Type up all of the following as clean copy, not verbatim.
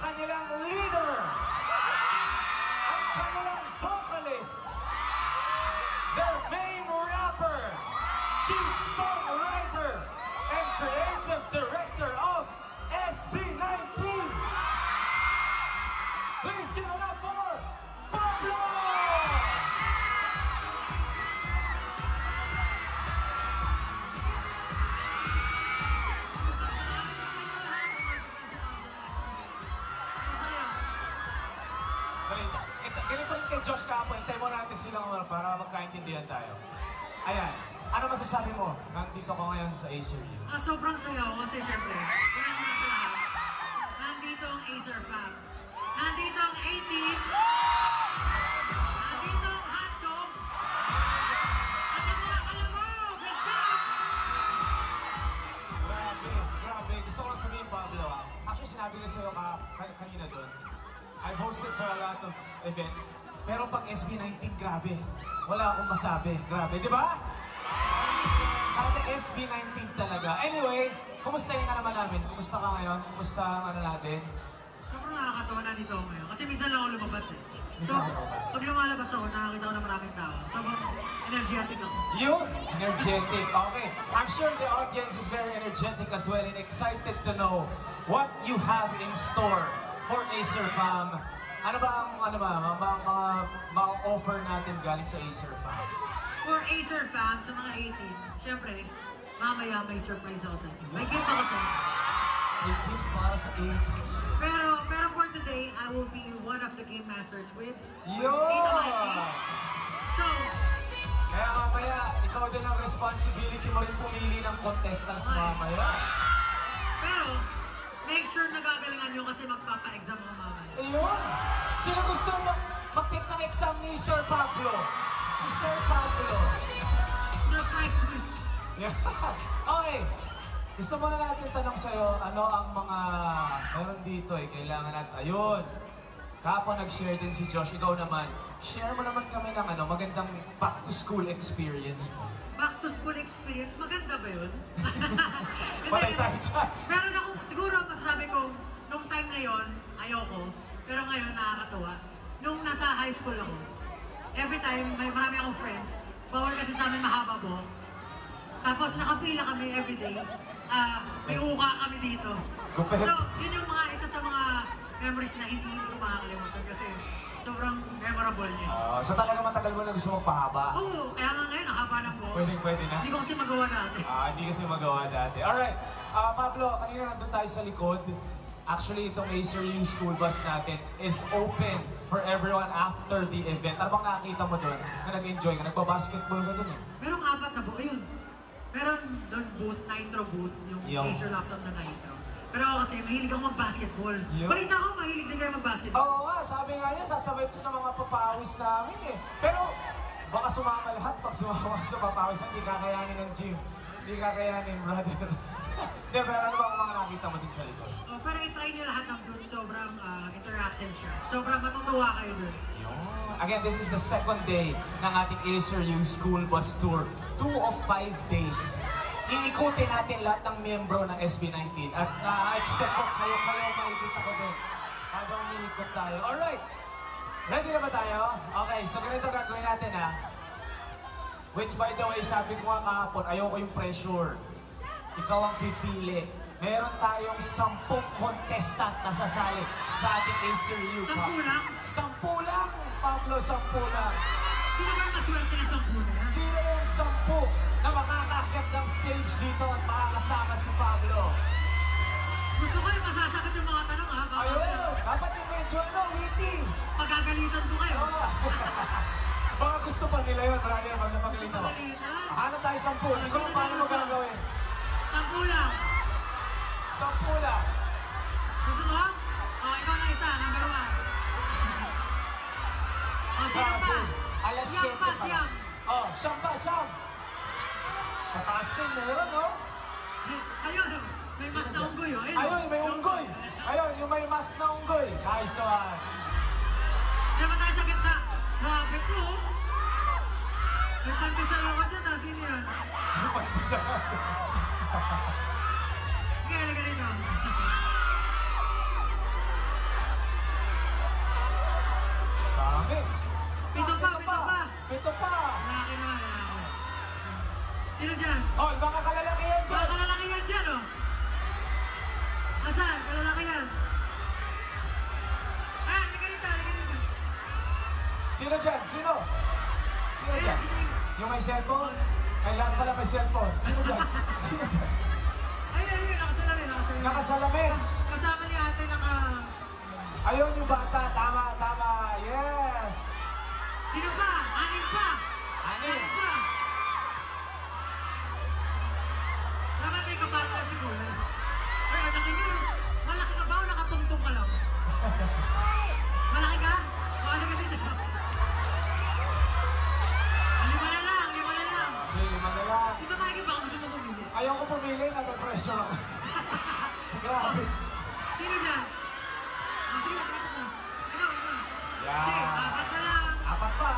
kanilang leader, ang kanilang vocalist, their main rapper, chief songwriter, and creative director of SB19. Please give it up for Pablo! Ganito rin kay Josh Capo, hintay mo natin silang para magkaintindihan tayo. Ayan, ano masasabi mo? Nandito ko ngayon sa Acer U. Sobrang saya ko kasi syempre, pinag mo sa lahat. Nandito ang Acer fam. Nandito ang 18. Nandito ang hotdog. At ang mga kalamog. Let's go! Grabe. Gusto ko lang sabihin, Pablo. Actually, sinabi ko sa'yo kanina doon. I've hosted for a lot of events. Pero pag SB19, grabe. Wala akong masabi. Grabe, di ba? Kada SB19 talaga. Anyway, kumusta yung naman namin? Kumusta ka ngayon? Kumusta ang ano natin? Sobrang nakakatawa na dito ako ngayon. Kasi minsan lang ako lumabas eh. Minsan ako lumabas. Pag lumalabas ako, nakakita ko ng maraming tao. Sobrang energetic ako. You? Energetic. Okay. I'm sure the audience is very energetic as well and excited to know what you have in store for Acer Fam. Ano ba mga offer natin galing sa Acer Fam? For Acer Fam, sa mga 18, syempre, mamaya may surprise ako sa inyo. May gift ako sa inyo. May gift para sa 18. Pero for today, I will be one of the game masters with Yo! Tito Mikey. So, kaya mamaya, ikaw din ang responsibility mo rin pumili ng contestants mamaya. Pero, make sure na gagalingan nyo kasi magpapa-exam ako mamaya. Ayun! Sino gusto mag-take ng exam ni Sir Pablo? Ni Sir Pablo. Surprise quiz. Okay. Gusto mo na natin tanong sa'yo, ano ang mga meron dito kailangan natin. Ayun! Kapwa nag-share din si Josh, ikaw naman. Share mo naman kami ng magandang back-to-school experience mo. Back-to-school experience? Maganda ba yun? Patay tayo dyan. Meron ako, siguro masasabi ko, nung time na yon ayoko. Pero ngayon, nakakatuwa. Nung nasa high school ako, every time, may marami akong friends. Bawal kasi sa amin mahaba buhok. Tapos nakapila kami everyday. May uka kami dito. So, yun yung isa sa mga memories na hindi ko makakalimutan kasi sobrang memorable niya. So talaga matagal mo na gusto magpahaba? Oo, kaya nga ngayon, ang haba ng buhok. Pwede na? Hindi ko kasi magawa dati. Hindi kasi magawa dati. Alright, Pablo, kanina nandun tayo sa likod. Actually, itong Acer U school bus natin is open for everyone after the event. Ano bang nakakita mo doon na nag-enjoy ka? Nagpa-basketball ka doon eh? Merong 4 na buo, ayun. Meron doon booth, Nitro booth, yung Acer laptop na Nitro. Pero ako kasi, mahilig ako mag-basketball. Balita ko, mahilig din kayo mag-basketball. Oo nga, sabi nga niya, sasabay ito sa mga papawis namin eh. Pero, baka sumama lahat pag sumama sa papawis, hindi kakayanin ng gym. Hindi kakayanin, brother. Hindi, pero ano ba ang mga nakita mo din sa likod? Pero i-try niyo lahat ng booth, sobrang interactive siya. Sobrang matutuwa kayo dun. Again, this is the second day ng ating Acer U School Bus Tour. 2 of 5 days. Iikutin natin lahat ng miyembro ng SB19 at expect ko kayo makikita ko doon. Habang umiikot tayo. Alright! Ready na ba tayo? Okay, so ganito gagawin natin ha. Which by the way, sabi ko nga kahapon, ayoko yung pressure. Ikaw ang pipili. Meron tayong 10 contestant na sasali sa ating Acer U. 10 lang? 10 lang! Pablo, 10 lang. Sino ba yung maswerte na 10 na? Sino yung 10 na makakakyat ng stage dito at makakasama si Pablo? Gusto ko yung masasagot yung mga tanong ha. Ayun! Dapat yung medyo witty. Pagagalitan ko kayo. Baka gusto pa nila yun, marami naman na pagalitan. Hanap tayo 10. Hindi ko lang paano mo gagawin. 10 lang. 10 lang. Gusto mo? Ikaw na isa, number 1. Sino pa? Alas 7 pa. Siyam. Siyam pa, siyam. Sa taas din meron, no? Ayun, may mas na unggoy, oh. Ayun, may unggoy. Ayun, yung may mask na unggoy. Nice one. Diyan ba tayo sa gitna? Grabe ko, oh. May pandesal ako dyan, ha? Sino yun? May pandesal ako dyan. Okay, halika dito. dyan? Sino? Sino dyan? Yung may cellphone? Ay, lahat pala may cellphone. Sino dyan? Sino dyan? Ay, nakasalamin. Nakasalamin. Kasama ni ate Ayun yung bata. Tama. Yes. Sino pa? Anim pa. Dapat may kapartner si Kuya. Ay, malaki niyo. Malaki ka ba o nakatungtong ka lang? Malaki ka? O, ano ka dito? Lima na lang. Hindi, 5 na lang. Dito Mikey, baka gusto mo pumili. Ayaw ko pumili, nag-pressure ako. Grabe. Sino dyan? O, sige, tingnan ko. Ikaw. Yan. Sige, 4 na lang. 4 pa.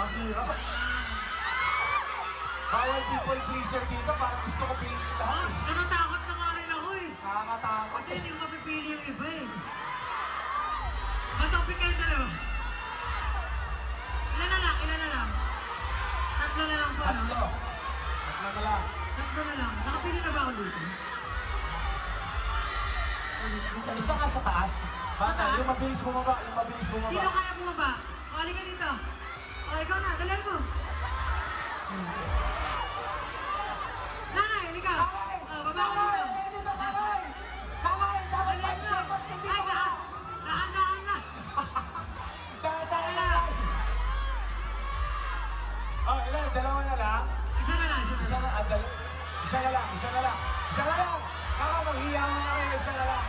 Ang hirap. Bawal people pleaser dito, parang gusto ko piliin lahat eh. Natatakot na nga rin ako eh. Nakakatakot Kasi hindi ko mapipili yung iba eh. Matopik kayo dalawa. Ilan na lang? 3 na lang po, ano? 3 na lang. 3 na lang. Nakapili na ba ako dito? Isa nga sa taas. Bata, taas? yung mabilis bumaba. Sino kaya bumaba? O, halika dito. O, ikaw na. Dalihan mo. Nanay, halika. O, baba ka dito. Nanay, dapat Dalihan 5 mo. seconds, hindi Ay, ko na. dahan na. Dahan. Oh, ilan? 2 na lang? Isa na lang. Isa na lang. Maghiya mo na kayo, isa na lang.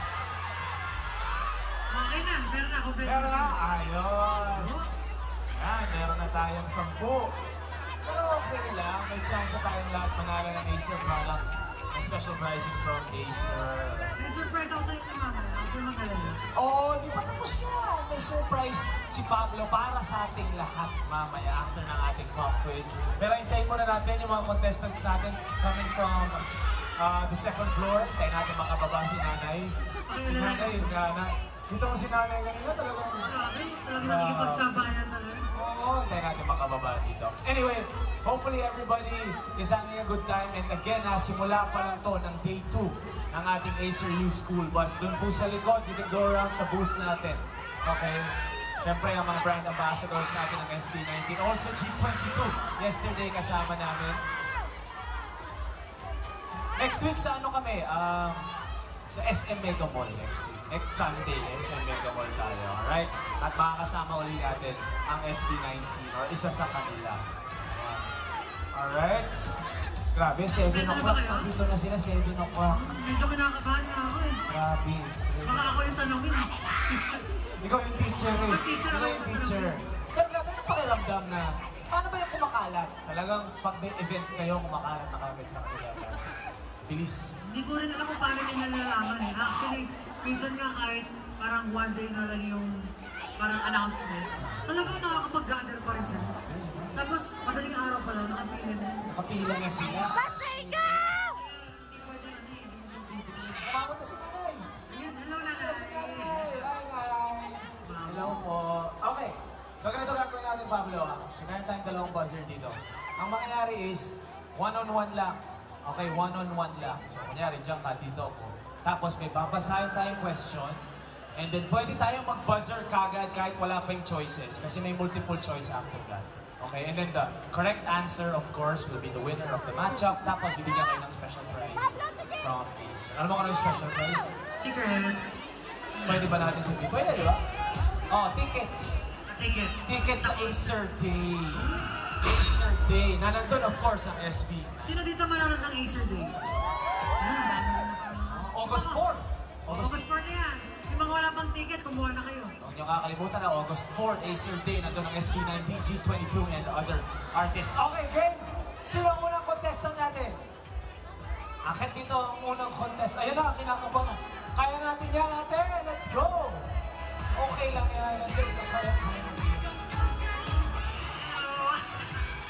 Okay na, meron na. Complete Meron na? Ayos. Yan, meron na tayong 10. Pero okay lang, may chance tayong lahat manalo ng Acer products and special prizes from Acer. May surprise ako sa inyo mamaya. Huwag kayo mag-alala. Oo, di pa tapos yan. May surprise si Pablo para sa ating lahat mamaya after ng ating pop quiz. Pero hintayin muna natin yung mga contestants natin coming from the second floor. Tayo natin makababa si Nanay. Si Nanay, dito mo si Nanay kanina talagang... Grabe, talagang nakikipagsabayan talaga. Oo, tayo natin makababa dito. Anyway, hopefully everybody is having a good time. And again, simula pa lang to ng day 2 ng ating Acer U School Bus. Doon po sa likod, you can go around sa booth natin. Okay? Siyempre, ang mga brand ambassadors natin ng SB19. Also, G22. Yesterday, kasama namin. Next week, sa ano kami? Sa SM Mega Mall next week. Next Sunday, SM Mega Mall tayo. Alright? At makakasama ulit natin ang SB19 or isa sa kanila. Alright? Grabe, 7 o'clock. Nandito na sila, 7 o'clock. Medyo kinakabahan na ako eh. Grabe. Baka ako yung tanongin eh. Ikaw yung teacher eh. Ikaw yung teacher. Pero grabe, ano pakiramdam na, paano ba yung kumakalat? Talagang pag may event kayo, kumakalat na kagad sa kanila. Bilis. Hindi ko rin alam kung paano nila nalalaman eh. Actually, minsan nga kahit parang one day na lang yung parang announcement, talagang nakakapag-gather pa rin sila. Tapos, madaling araw pa lang, nakapila na. Nakapila na sila. Basta ikaw! Hindi pwede ano eh. Pagod na si Nanay. Ayan, hello nanay. Hello po. Okay. So ganito gagawin natin, Pablo. So meron tayong 2 buzzer dito. Ang mangyayari is, one-on-one lang. Okay, one-on-one lang. So kunyari, dyan ka, dito ako. Tapos may babasahin tayong question. And then pwede tayong mag-buzzer kagad kahit wala pa yung choices. Kasi may multiple choice after that. Okay, and then the correct answer, of course, will be the winner of the matchup. Tapos bibigyan kayo ng special prize from Acer. Alam mo kung ano yung special prize? Secret. Pwede ba natin sabihin? Pwede, di ba? Oh, tickets. Tickets. Tickets sa Acer Day. Acer Day. Na nandun, of course, ang SB. Sino dito manonood ng Acer Day? Ayan, dami na. August 4. August 4 na yan. Yung mga wala pang ticket, kumuha na kayo. Huwag niyo kakalimutan na August 4, Acer Day. Nandun ang SB19, G22, and other artists. Okay, game! Sino ang unang contestant natin? Akit dito ang unang contest. Ayun na, kinakabahan. Kaya natin yan, ate! Let's go! Okay lang yan.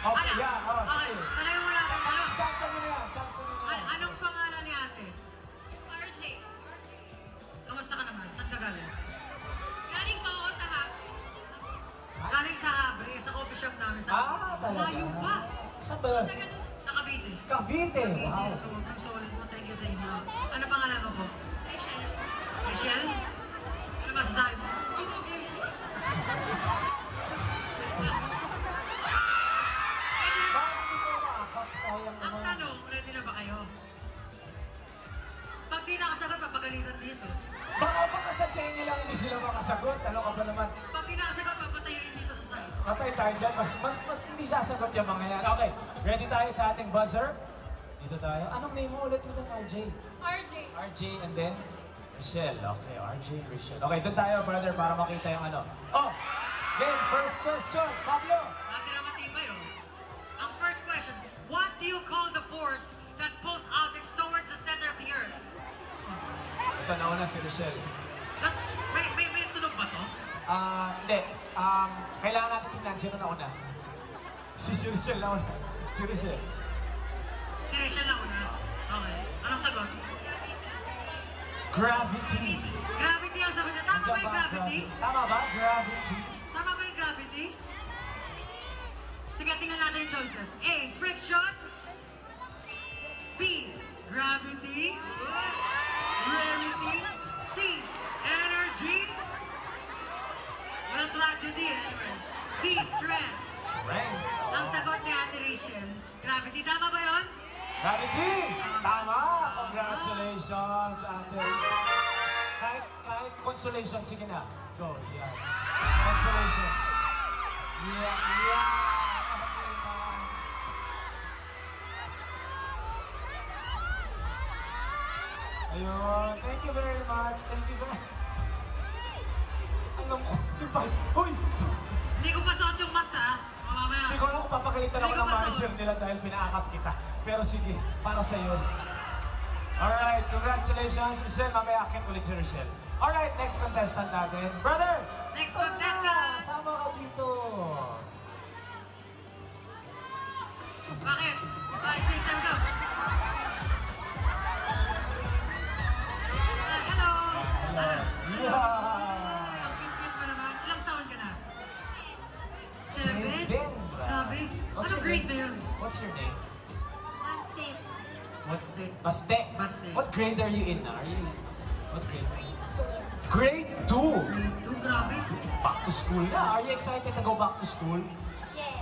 Okay, yeah. Oh, sige. Tanay mo lang. Chance nyo na yan. Chance nyo na yan. Anong pangalan ni ate? RJ. Kamusta ka naman? Saan ka galing? Galing po ako sa hap. Galing sa Habre, sa coffee shop namin. Sa Talaga? Layo pa. Saan ba? Sa Cavite. Cavite. Wow. So, ang solid mo. Thank you, thank you. Ano pangalan mo po? Rachel. Michelle? Ano masasabi mo? Gumugi lang Ang naman. tanong, ready na ba kayo? Pag di nakasagot, papagalitan dito. Baka sa Cheney lang hindi sila makasagot. Ano ka ba naman? Pag di nakasagot, papatayin dito sa side. Patay tayo dyan. Mas hindi sasagot yung mga yan. Okay, ready tayo sa ating buzzer? Dito tayo. Anong name mo ulit ng RJ? RJ. RJ and then Rochelle. Okay, RJ and Rochelle. Okay, doon tayo, brother, para makita yung ano. Oh, then, first question. Pablo. Dati na matibay, oh. Ang first question, what do you call the force that pulls objects towards the center of the earth? Ito, nauna si Rochelle. That, may tunog ba to? Hindi. Kailangan natin tingnan sino nauna. Si Rochelle nauna. Si Rochelle. Si Rachel na una. Okay. Anong sagot? Gravity. Gravity ang sagot niya. Tama ba Nandiyan yung gravity? Tama ba? Gravity. Tama ba yung gravity? Sige, tingnan natin yung choices. A, friction. B, gravity. Rarity. C, energy. Walang tragedy, anyway. C, strength. Strength. Ang sagot ni Ate Rachel, gravity. Tama ba yun? Gravity! Tama! Congratulations, ate. Kahit consolation, sige na. Go, yeah. Consolation. Yeah. Okay na. Ayun. Thank you very much. Thank you very much. Alam ko, diba? Uy! Hindi ko pa suot yung mask, ha? Mamaya. Hindi ko alam kung papakalitan ako Hindi ko ng pa manager suot. nila dahil pinaakap kita. Pero sige, para sa iyo. Alright, congratulations, Rochelle. Mamaya akit ulit si Rochelle. Alright, next contestant natin. Brother! Next contestant! Sama ka dito. Bakit? 5, 6, 7, go! Hello! Yeah! Ang cute mo naman. Ilang taon ka na? 7? Grabe. What's Anong your grade name? na yun? What's your name? Plastic. Baste. Baste. Baste. What grade are you in? What grade? Grade 2. Grade 2, grabe. Back to school na. Are you excited to go back to school? Yes.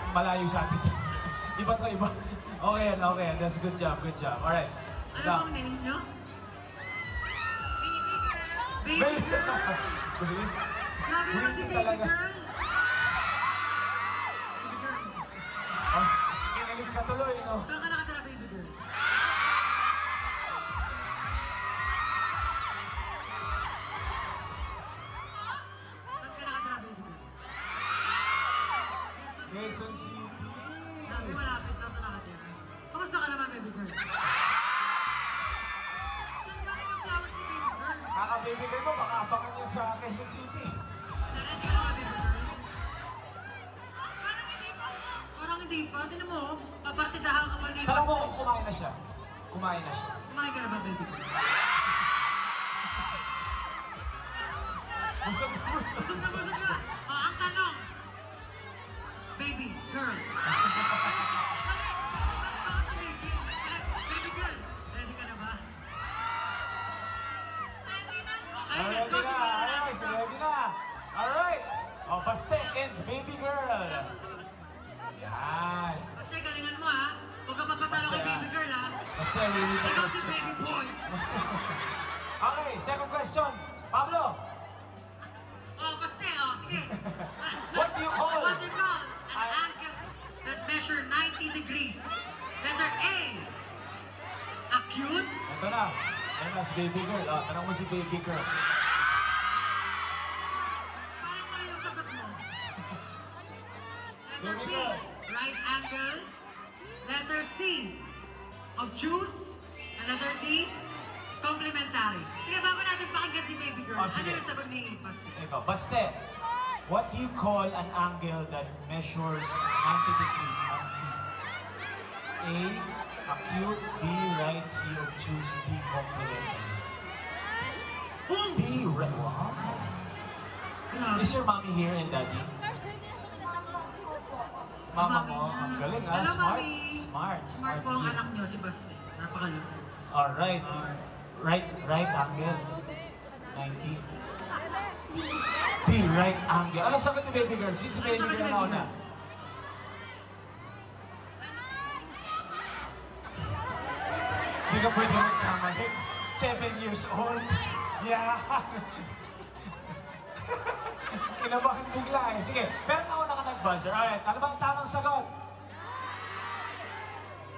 Malayo sa atin. Iba to iba. Okay, okay. That's good job, good job. Alright. Ano bang name nyo? Baby girl. Baby girl. Grabe naman si Baby baby talaga. girl. Baby girl. Oh, kinilig ka tuloy, no? Saan ka nakatira, baby girl? Saan ka nakatira, baby girl? Quezon City. Sabi malapit lang sa nakatira. Kamusta ka naman, baby girl? Saan galing yung flowers ni baby girl? Kakabibigay mo, baka abangan yun sa Quezon City. Naready ka na ba, baby girl? Parang hindi pa. Tinan mo, papartidahan ka pa ni Tanong mo kung kumain na siya. Kumain na siya. Kumain ka na ba, baby girl? Busog na busog. Busog na busog na! Ang tanong, baby girl. Baby girl, ready ka na ba? Okay, let's go Ready to na. the Ayos, ready na. Alright. Oh, Baste and baby girl. Yan. Basta galingan mo, ha? Huwag ka papatalo kay baby girl, ha? Baste, really Ikaw si baby boy. Okay, second question. Pablo. Oh, Baste, oh, sige. What do you call? What do you call an angle that measure 90 degrees? Letter A, acute. Ito na. Ayun na, si baby girl. Oh, tanong mo si baby girl. Parang mali yung sagot mo. Letter Baby B, girl. right angle. Letter C, obtuse. And letter D, complementary. Sige, bago natin pakinggan si baby girl, Oh, ano sige. yung sagot ni Baste? Ikaw, Baste. What do you call an angle that measures 90 degrees? A, acute. B, right. C, obtuse. D, complementary. B, right. Wow. Grabe. Is your mommy here and daddy? Mama ko po. Mama mo, ang galing ha. Hello, Smart. Mami. Smart. Smart po ang kid. anak niyo, si Baste. Napakalupit. Alright. Right angle. 90. B, right angle. Ano sagot ni baby girl? Since si baby sagot ni girl baby na una. girl? Hindi ka pwede magkamali. 7 years old. Yeah. Kinabahan bigla eh. Sige, pero nauna ka nag-buzzer. Alright, ano ba ang tamang sagot?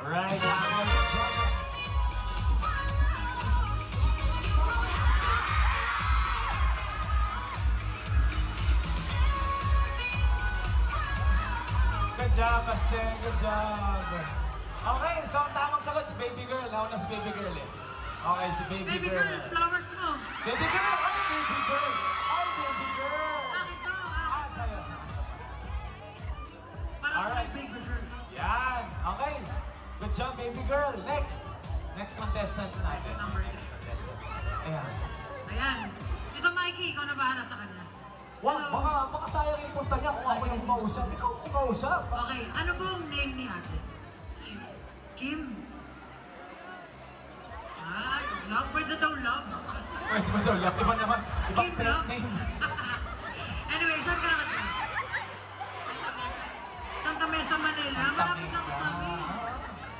Alright, good job, Asten. Good job. Okay, so ang tamang sagot si Baby Girl. Nauna si Baby Girl eh. Okay, si Baby Baby Girl. girl, flowers mo. Baby Girl! Ay, Baby Girl! Ay, Baby Girl! Akin to, Ah, sa'yo. Para Alright. kay baby girl. Yan. Okay. Good job, Baby Girl. Next. Next contestants natin. Number Next contestants. Ayan. Ayan. Ito, Mikey, ikaw na bahala sa kanya. Wow, baka sayang yung punta niya kung ako yung kumausap. Ikaw kumausap. Okay, ano pong name ni ate? Kim. Ay, love. Pwede daw love. Wait, ba daw? Iba naman. Ibang Kim, fake no? name. Anyway, saan ka nakatira? Santa Mesa, Manila. Santa Malapit lang Mesa. sa amin.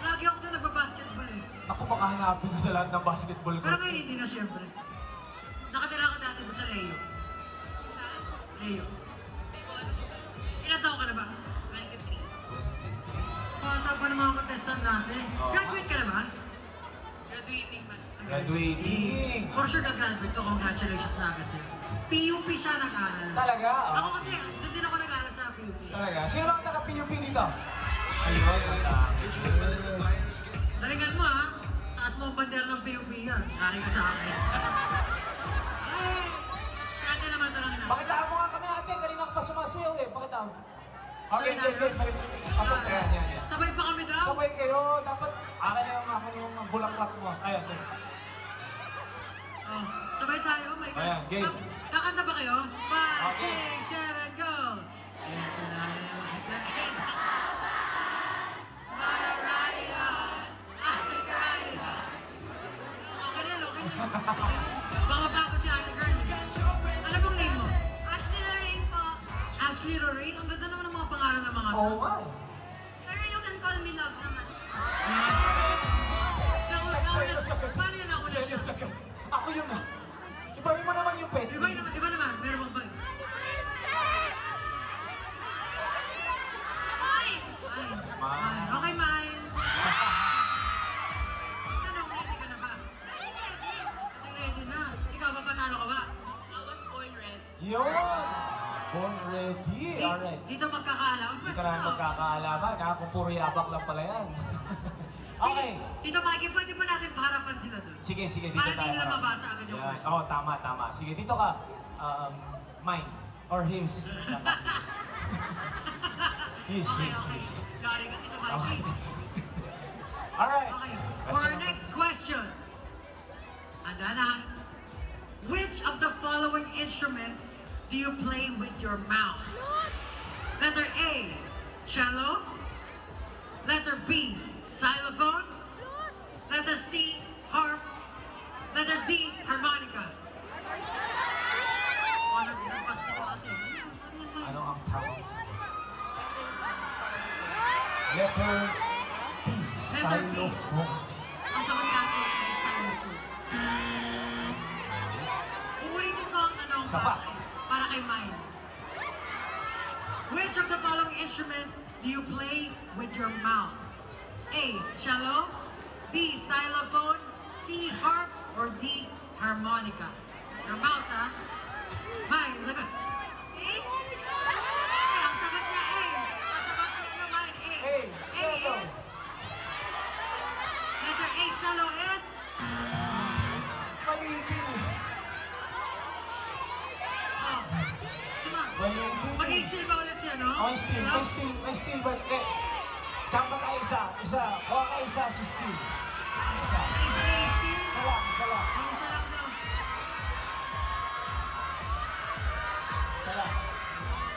Lagi ako doon nagbabasketball eh. Ako baka hanapin ko sa lahat ng basketball Pero court. ngayon hindi na siyempre. Nakatira ako dati doon sa Leo. Leo. Ilan taon ka na ba? 23. Bata pa ng mga contestant natin. Graduate ka na ba? Graduating ba? Graduating. For sure na-graduate to. Congratulations na agad sa'yo. PUP siya nag-aral. Talaga? Ako Oh. kasi, doon din ako nag-aral sa PUP. Talaga? Sino ba ang taga-PUP dito? Ayun, ang dami. Talingan mo ha. Taas mo ang bandera ng PUP yan. Kari ka sa akin. Eh, sa atin naman talaga na. Pakitaan mo nga kami ate, kanina ka pa sumasayaw eh. Pakitaan mo. Okay, good. Tapos, yan. Sabay pa kami daw. Sabay kayo, dapat akin na yung bulaklak mo. Ayan. Oh, sabay tayo. Oh my God. Ayan, game. Kakanta ba kayo? 5, Okay. 6, 7, go! Okay na. Baka pagod si ate girl. Ano bang name mo? Ashley Lorraine po. Ashley Lorraine? Ang ganda naman ng mga pangalan ng mga to. Oh my. Pero you can call me love naman. Paano yun ako na siya? Serious agad. Ako yun ah. Ibahin mo naman yung pet. Iba naman. Meron bang ba? Ay! Mine. Okay, Mine. Tanong, ready ka na ba? Ready na. Ikaw ba patalo ka ba? I was born red. Yun. Born ready. Alright. Dito magkakaalaman. Hindi ka namin magkakaalaman ha, kung puro yabak lang pala yan. Okay. Tito Mikey, pwede ba natin paharapan sila doon? Sige, dito Para tayo. hindi nila mabasa agad yung Yan. question. Oo, tama. Sige, dito ka. Mine. Or his. His. Lari ka, Tito Mikey. Okay. Alright. Okay. For Question our next question. Handa na. Which of the following instruments do you play with your mouth? Letter A, cello. Letter B, xylophone. Letter C, harp. Letter D, harmonica. Nagpas ko sa atin. Ano ang tawag sa letter B, xylophone. Ang sagot ni ate ay xylophone. Uulitin ko ang tanong Sapa. para kay Mine. Which of the following instruments do you play with your mouth? A, cello. B, xylophone. C, harp. Or D, harmonica. Your mouth, ha? Mine, sagot. A? Ang sagot niya A. Ang sagot niya naman A. A, cello. is... Letter A, cello is... Maliitin eh. Oh. Sima. Maliitin eh. Mag-i-steal ba ulit siya, no? May steal ba? Tsamba tayo isa. Kuha ka isa si Steve. Isa. Isa lang. Isa lang daw. Isa lang.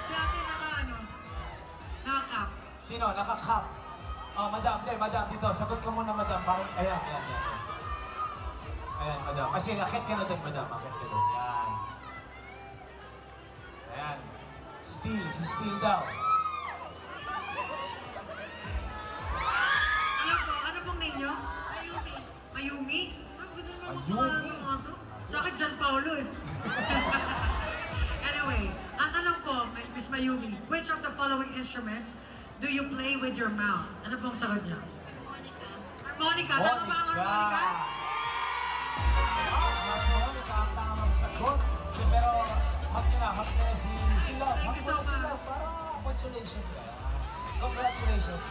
Si ate naka-cap. Sino? Naka-cup. Oh, madam. Madam, dito. Sagot ka muna, madam. Bakit? Ayan. Ayan, madam. Kasi akit ka na din, madam. Akit ka din. Ayan. Steal. Si Steal daw. Ano pong name nyo? Mayumi. instruments do you play with your mouth? Ano pong sagot niya? Monica. Harmonica. Tama ba ang harmonica? Harmonica ang tama magsagot. Pero hap niya si Love. Thank you so much. Para consolation ka. Congratulations.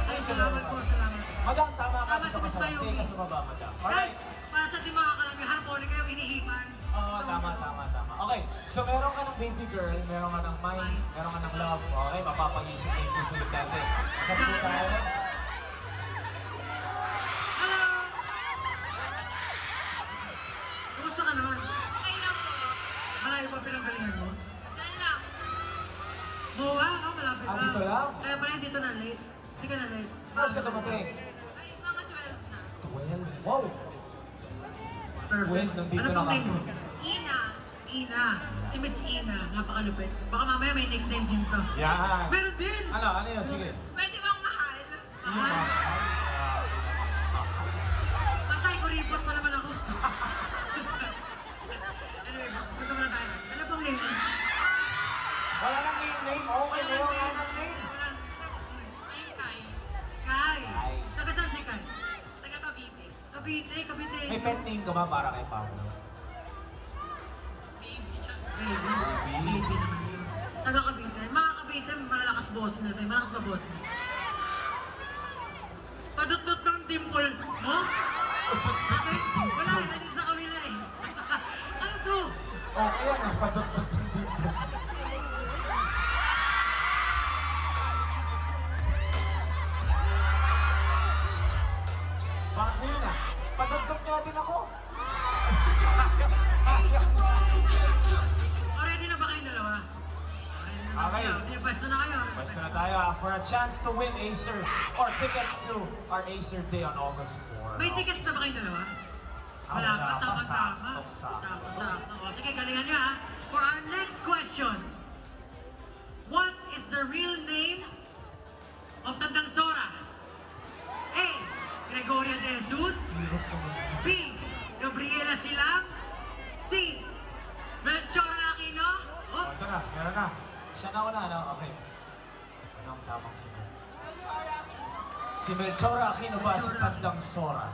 Ay, salamat po, salamat. Madam, tama ka Tama dito si Miss ka sa Mayumi. stay ka sa baba, madam. Guys, Alright. para sa di makakalami, harmonica yung hinihipan. Oo, tama. Okay, so meron ka ng baby girl, meron ka ng mind, meron ka ng love. Okay, mapapag-isip na yung susunod natin. Kapag tayo. Hello! Kumusta ka naman? Okay lang po. Malayo pa pinanggalingan mo? Diyan lang. Buwa ka, malapit Ah, lang. dito lang? Kaya pala hindi dito na late. Hindi ka na late. Tapos ka tumating. Ay, mga 12 na. 12. Wow! Perfect. Wait, nandito Ano na pong ka. name mo? Ina. Ina. Si Miss Ina. Napakalupit. Baka mamaya may nickname din to. Yan. Meron din! Ano yun? Sige. Pwede bang mahal? Mahal. Patay ko report pa naman ako. Anyway, punta muna tayo. Ano pong name mo? Wala nang name. Okay na yun. Wala nang name. I'm Kai. Kai. Kai. Taga saan si Kai? Taga Cavite. Cavite. May pet name ka ba para kay Pablo? Baby. Siya. Baby. Baby naman yun. Taga Cavite. Mga Cavite, malalakas boss na tayo. Malakas na boss mo. Padut-dut ng dimple mo? Okay? Wala, nandito sa kabila eh. Ano to? Okay yan. Padot-dot yung dito. Bakit yun ah? Padot-dot nga din ako. O, ready na ba kayong dalawa? Ready na ba Okay. sila? Sige, pwesto na kayo. Pwesto na tayo for a chance to win Acer or tickets to our Acer Day on August 4. May tickets na ba kayong dalawa? Wala Wala pa, pa, tama-tama. sakto. Sakto. O, sige, galingan nyo ha. For our next question, what is the real name of Tandang Sora? A. Gregoria de Jesus. B. Gabriela Silang. C. Melchora Aquino. Oh, ito na. Meron na. Siya na una, no? Okay. Anong tamang sagot? Si Melchora Aquino ba si Tandang Sora?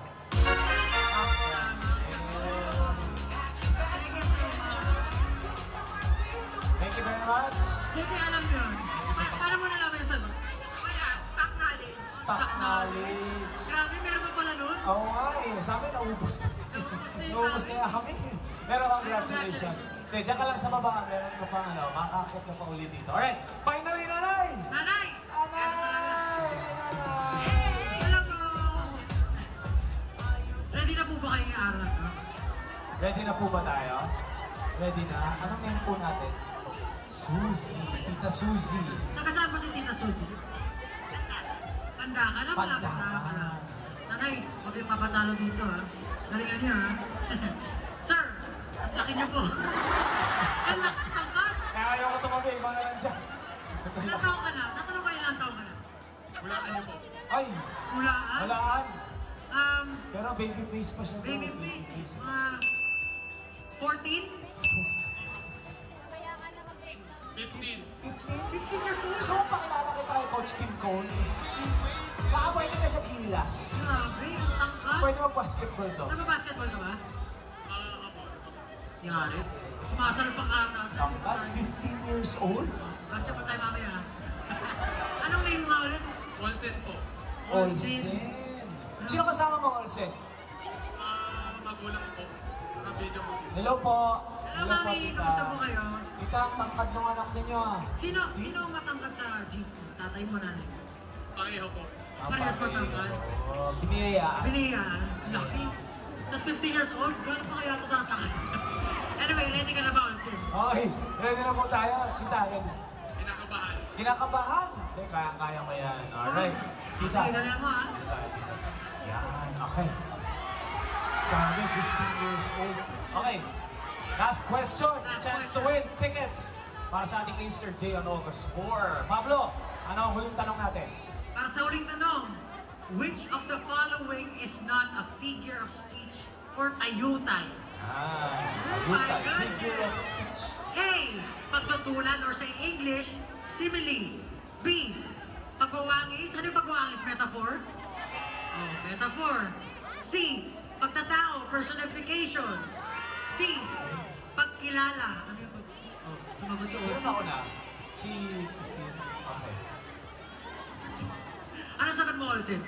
Thank you very much. Buti alam nyo yun. Paano mo nalaman yung sagot? Wala. Stock knowledge. Stock knowledge. Grabe, meron pa pala nun? Oo nga eh. Sa amin, naubos na. Naubos na yung amin. Pero congratulations. So, dyan ka lang sa baba. Meron ka pang ano, makakakit ka pa ulit dito. Alright, finally, nanay! Nanay! Nanay! Hello po! Ready na po ba kayo yung araw na to? Ready na po ba tayo? Ready na? Anong name po natin? Suzy. Tita Suzy. Nakasama po si Tita Suzy. Panda ka na, malapit na ka na. Nanay, huwag kayong papatalo dito ha. Galingan niyo ha. Sir, ang laki niyo po. Ang lakas tangkas. Eh, ayaw ko tumabi. Ikaw na lang dyan. Ilang taon ka na? Tatanong ko ilang taon ka na? Wala niyo po. Ay! Hulaan? Walaan. Um, Pero baby face pa siya. bro. baby face. Mga 14? 15. 15 years old? So, pakilala kita kay Coach Tim Cone. Nakabay ka sa gilas. Grabe, ang tangkas. Pwede mag-basketball to. Nag-basketball ka ba? Yari. Sumasalpak ka ata. Tangkad, 15 years old? Basketball tayo mamaya ha. Anong name nga ulit? Olsen po. Olsen. Sino kasama mo, Olsen? Magulang po. Naka-video po. Hello po. Hello, mami. Kamusta po kayo? Tita, ang tangkad ng anak ninyo ah. Sino ang matangkad sa jeans niyo? Tatay mo, nanay mo? Pareho po. Parehas matangkad. Oh, biniyayaan. Biniyaan. Lucky. Tapos 15 years old, gano'n pa kaya ito tatangkad? Anyway, ready ka na ba, Olsen? Okay, ready na po tayo. Tita, ready. Kinakabahan. Kinakabahan. Okay, kaya mo yan. Alright. Tita. Sige, galing mo ha. Yan, okay. Grabe, 15 years old. Okay, last question. Chance to win tickets para sa ating Acer Day on August 4. Pablo, ano ang huling tanong natin? Para sa uling tanong, which of the following is not a figure of speech or tayutay? Ayutay, figure of speech. A. Pagtutulan or sa English, simile. B. Pagwawangis. Ano yung pagwawangis? Metaphor? Oh, metaphor. C. Pagtatao. Personification. D. Pagkilala. Ano yung Oh, sumagot Sino ko. sa una? Si 15. Okay. Ano sagot mo, Olsen?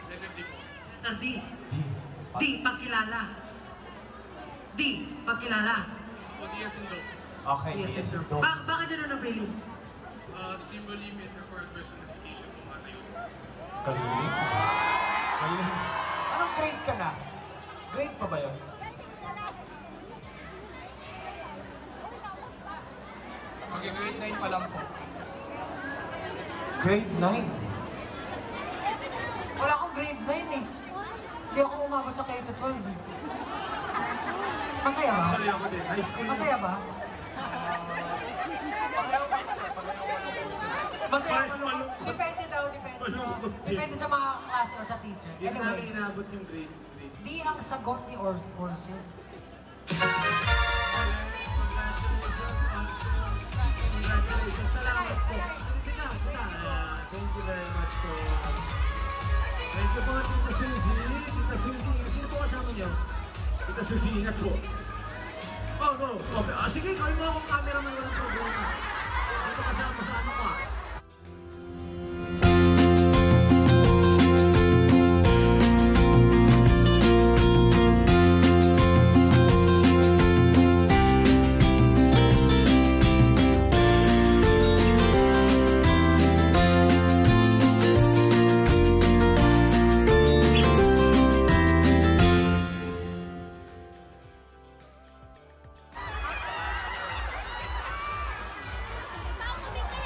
Letter D po. Letter D. D. Pagkilala. D. Pagkilala. O D as in dog. Okay, Yes, yes, sir. sir. Bakit yun ang napili? Symboly, metaphor, personification po nga tayo. Galing. Galing. Anong grade ka na? Grade pa ba yun? Mag-grade 9 pa lang po. Grade 9? Wala akong grade 9 eh. Hindi ako umabot sa K-12 eh. Masaya ba? Actually ako din, high school. Masaya ba? Masaya ba? Malungkot. Depende daw, depende. Malungkot din. Depende sa mga klase or sa teacher. Hindi namin Anyway, inabot yung grade. di ang sagot ni Orson. Congratulations. Salamat po. Thank you very much po. Thank you po, Tita Suzy. Tita Suzy, sino po kasama niyo? Tita Suzy, ingat po. Oh, go. Okay. Sige, gawin mo akong cameraman, walang problema. Dito kasama sa ano ko ah.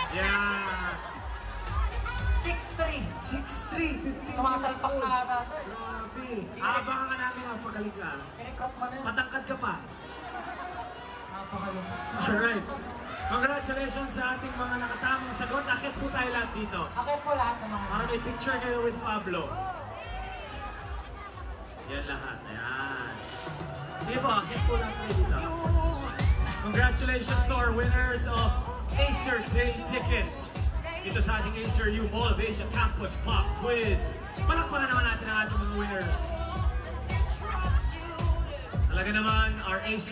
Yeah. 6'3". 6'3", 15 Sumasalpak years na old. natin. Grabe. Abangan ka namin ang pagaling ka. I-recruit mo na yun. Matangkad ka pa. Napakalungkot. Alright. Congratulations sa ating mga nakatamang sagot. Akit po tayo lahat dito. Akit po lahat ng mga... Para may picture kayo with Pablo. Yan lahat. Ayan. Sige po, akit po lahat kayo dito. Congratulations to our winners of Acer Day tickets. Dito sa ating Acer U Mall of Asia Campus Pop Quiz. Palakpakan naman natin ang ating mga winners. Talaga naman, our Acer